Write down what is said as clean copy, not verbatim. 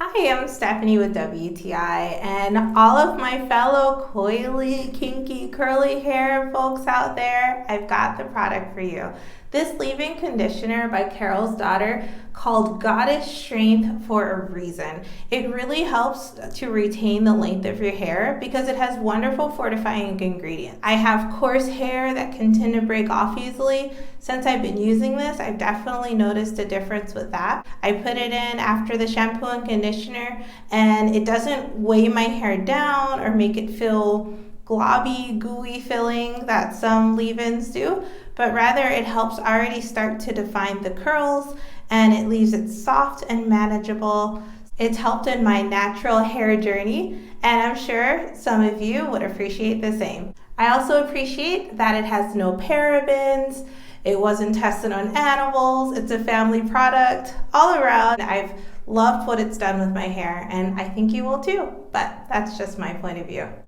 Hi, I'm Stephanie with WTI, and all of my fellow coily, kinky, curly hair folks out there, I've got the product for you. This leave-in conditioner by Carol's daughter, called Goddess Strength for a reason. It really helps to retain the length of your hair because it has wonderful fortifying ingredients. I have coarse hair that can tend to break off easily. Since I've been using this, I've definitely noticed a difference with that. I put it in after the shampoo and conditioner, and it doesn't weigh my hair down or make it feel globby, gooey feeling that some leave-ins do, but rather it helps already start to define the curls, and it leaves it soft and manageable. It's helped in my natural hair journey, and I'm sure some of you would appreciate the same. I also appreciate that it has no parabens, it wasn't tested on animals, it's a family product. All around, I've loved what it's done with my hair, and I think you will too, but that's just my point of view.